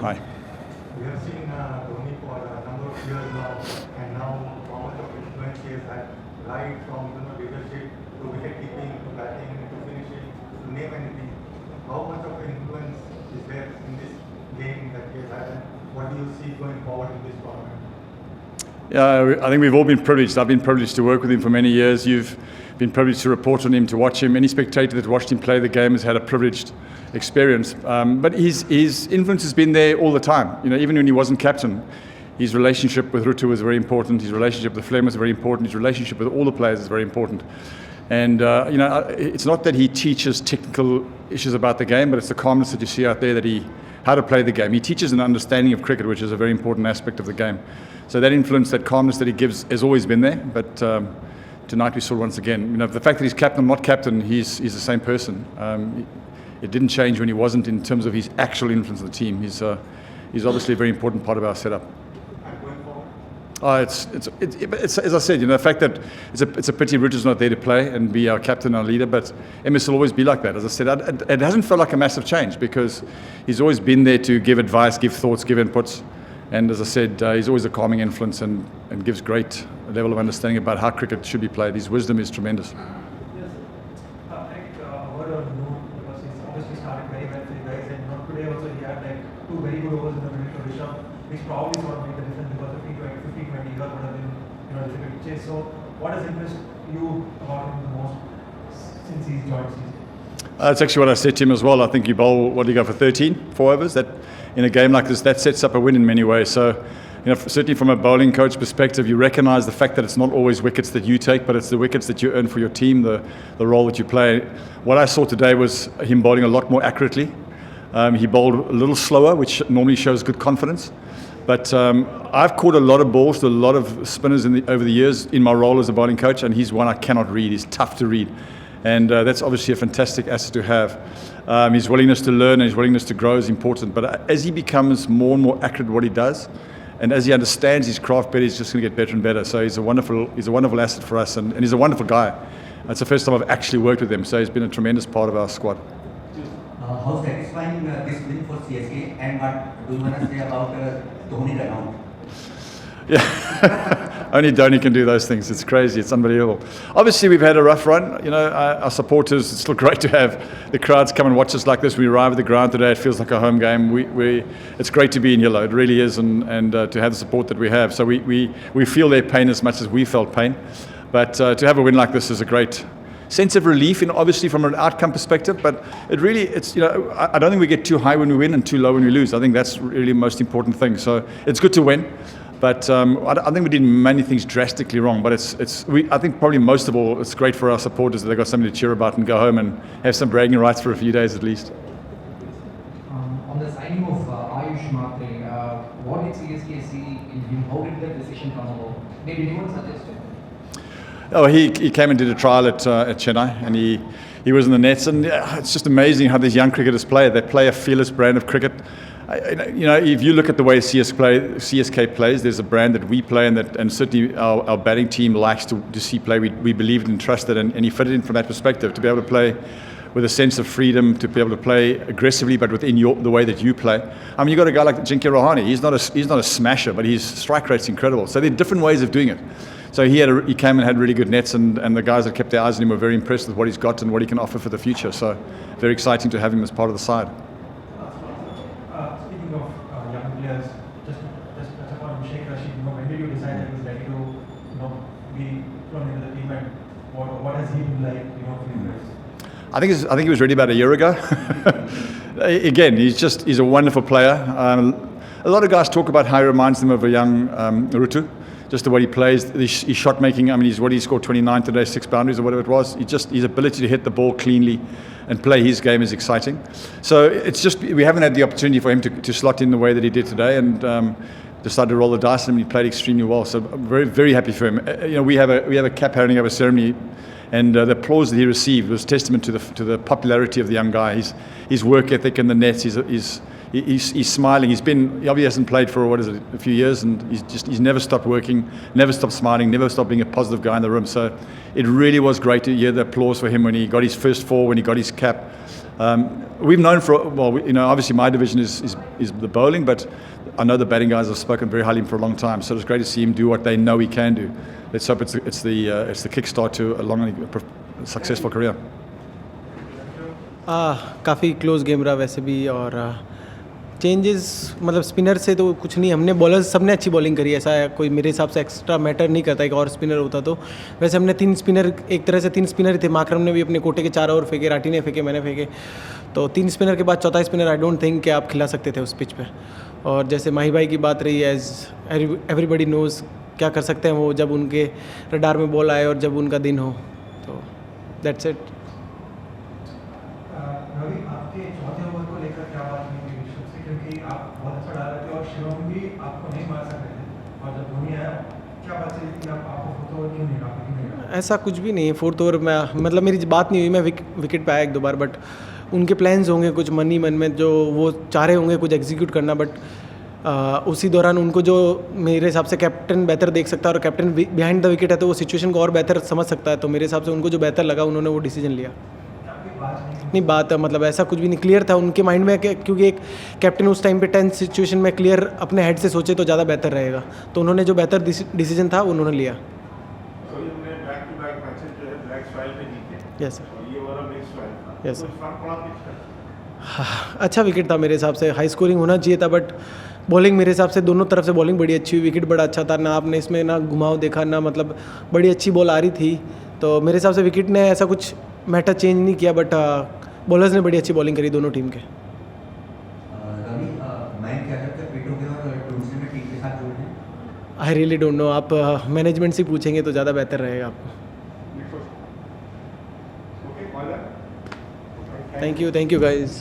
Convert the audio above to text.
Hi. We have seen Dhoni for a number of years now, and now how much of influence he has had, right from leadership to wicket keeping to batting to finishing to name anything. How much of influence is there in this game that he has had, and what do you see going forward in this tournament? Yeah, I think we've all been privileged. I've been privileged to work with him for many years. You've been privileged to report on him, to watch him. Any spectator that watched him play the game has had a privileged experience. But his influence has been there all the time. Even when he wasn't captain, his relationship with Rutu was very important. His relationship with Fleming was very important. His relationship with all the players is very important. And it's not that he teaches technical issues about the game, but it's the calmness that you see out there how to play the game. He teaches an understanding of cricket, which is a very important aspect of the game. So that influence, that calmness that he gives has always been there. But tonight we saw once again, the fact that he's captain, not captain, he's the same person. It didn't change when he wasn't in terms of his actual influence on the team. He's obviously a very important part of our setup. And going forward? It's as I said, the fact that it's a pity Richard's not there to play and be our captain, our leader, but MS will always be like that. As I said, it hasn't felt like a massive change because he's always been there to give advice, give thoughts, give inputs. And as I said, he's always a calming influence and gives great level of understanding about how cricket should be played. His wisdom is tremendous. Yes. Word on note, because he's obviously started very well for you guys, and today also he had two very good overs in the middle to Rishabh, which probably sort of made the difference because 15-20 here would have been difficult to chase. So what has impressed you about him the most since he's joined season? That's actually what I said to him as well. I think you bowl, what do you go for 13, 4 overs? That in a game like this, that sets up a win in many ways. So, certainly from a bowling coach perspective, you recognise the fact that it's not always wickets that you take, but it's the wickets that you earn for your team, the role that you play. What I saw today was him bowling a lot more accurately. He bowled a little slower, which normally shows good confidence. But I've caught a lot of balls to a lot of spinners over the years in my role as a bowling coach, and he's one I cannot read. He's tough to read. And that's obviously a fantastic asset to have. His willingness to learn and his willingness to grow is important. But as he becomes more and more accurate at what he does, and as he understands his craft better, he's just going to get better and better. So he's a wonderful asset for us, and he's a wonderful guy. It's the first time I've actually worked with him, so he's been a tremendous part of our squad. How satisfying this win for CSK, and what do you want to say about Dhoni run out? Yeah, only Dhoni can do those things. It's crazy. It's unbelievable. Obviously, we've had a rough run. Our supporters, it's still great to have the crowds come and watch us like this. We arrive at the ground today. It feels like a home game. It's great to be in yellow. It really is, and to have the support that we have. So we feel their pain as much as we felt pain. But to have a win like this is a great sense of relief, obviously from an outcome perspective. But I don't think we get too high when we win and too low when we lose. I think that's really the most important thing. So it's good to win. But I think we did many things drastically wrong. But I think probably most of all, it's great for our supporters that they've got something to cheer about and go home and have some bragging rights for a few days at least. On the signing of Ayush Matre, what did CSK see in him? How did that decision come about? Maybe anyone suggested? Oh, he came and did a trial at Chennai, and he was in the nets. And it's just amazing how these young cricketers play. They play a fearless brand of cricket. If you look at the way CSK plays, there's a brand that we play, and certainly our batting team likes to see play. We believed and trusted, and he fitted in from that perspective to be able to play with a sense of freedom, to be able to play aggressively, but within the way that you play. I mean, you've got a guy like Jinky Rohani. He's not a smasher, but his strike rate's incredible. So there are different ways of doing it. So he came and had really good nets, and the guys that kept their eyes on him were very impressed with what he's got and what he can offer for the future. So very exciting to have him as part of the side. Speaking of young players, just touch upon Sheikh Rashid. When did you decide that he was ready to be thrown into the team, and what has he been like for you guys? I think he was ready about a year ago. Again, he's a wonderful player. A lot of guys talk about how he reminds them of a young Rutu. Just the way he plays, his shot making. I mean, he scored 29 today, 6 boundaries or whatever it was. His ability to hit the ball cleanly and play his game is exciting. So it's just we haven't had the opportunity for him to slot in the way that he did today, and decided to roll the dice, and he played extremely well. So I'm very, very happy for him. We have a cap handing over ceremony, and the applause that he received was testament to the popularity of the young guy. His work ethic in the nets. He's smiling. He obviously hasn't played for a few years, and he's never stopped working, never stopped smiling, never stopped being a positive guy in the room. So it really was great to hear the applause for him when he got his first 4, when he got his cap. We've known obviously my division is the bowling, but I know the batting guys have spoken very highly of him for a long time. So it's great to see him do what they know he can do. Let's hope it's the kickstart to a long and successful career. काफ़ी close game रहा वैसे भी, और changes मतलब spinner से तो कुछ नहीं, हमने बॉलर्स सबने अच्छी बॉलिंग करी, ऐसा है कोई मेरे हिसाब से एक्स्ट्रा मैटर नहीं करता, एक और स्पिनर होता तो। वैसे हमने 3 स्पिनर, एक तरह से 3 स्पिनर ही थे, माकरम ने भी अपने कोटे के 4 ओवर फेंके, राठी ने फेंके, मैंने फेंके, तो 3 स्पिनर के बाद चौथा स्पिनर आई डोंट थिंक कि आप खिला सकते थे उस पिच पे। और जैसे माही भाई की बात रही, एज एवरीबडी नोज़ क्या कर सकते हैं वो जब उनके रडार में बॉल आए और जब उनका दिन हो, तो दैट्स इट। रवि, आपके चौथे ओवर को लेकर क्या बात हुई ऋषभ से, क्योंकि आप बहुत अच्छा डाल रहे थे और शिवम भी आपको नहीं मार सकते थे, और जब धोनी आया क्या बात चली थी, आपको 4th ओवर क्यों नहीं डाला? ऐसा कुछ भी नहीं है, 4th ओवर में मतलब मेरी बात नहीं हुई, मैं विकेट पे आया 1-2 बार, बट उनके प्लान्स होंगे कुछ मन ही मन में जो वो चाह रहे होंगे कुछ एग्जीक्यूट करना, बट उसी दौरान उनको जो मेरे हिसाब से कैप्टन बेहतर देख सकता है, और कैप्टन बिहाइंड द विकेट है तो वो सिचुएशन को और बेहतर समझ सकता है, तो मेरे हिसाब से उनको जो बेहतर लगा उन्होंने वो डिसीजन लिया। नहीं बात मतलब ऐसा कुछ भी नहीं, क्लियर था उनके माइंड में क्योंकि एक कैप्टन उस टाइम पे टेंस सिचुएशन में क्लियर अपने हेड से सोचे तो ज़्यादा बेहतर रहेगा, तो उन्होंने जो बेहतर डिसीजन था उन्होंने लिया। यस यस अच्छा विकेट था मेरे हिसाब से, हाई स्कोरिंग होना चाहिए था, बट बॉलिंग मेरे हिसाब से दोनों तरफ से बॉलिंग बड़ी अच्छी हुई, विकेट बड़ा अच्छा था, ना आपने इसमें ना घुमाव देखा, ना मतलब बड़ी अच्छी बॉल आ रही थी, तो मेरे हिसाब से विकेट ने ऐसा कुछ मैटर चेंज नहीं किया, बट बॉलर्स ने बड़ी अच्छी बॉलिंग करी दोनों टीम के। रवि, मैं क्या जब तक फिट हो गया और दूसरे में टीम के साथ जुड़ गए? आई रियली डोंट नो, आप मैनेजमेंट से पूछेंगे तो ज़्यादा बेहतर रहेगा आपको। Thank you guys.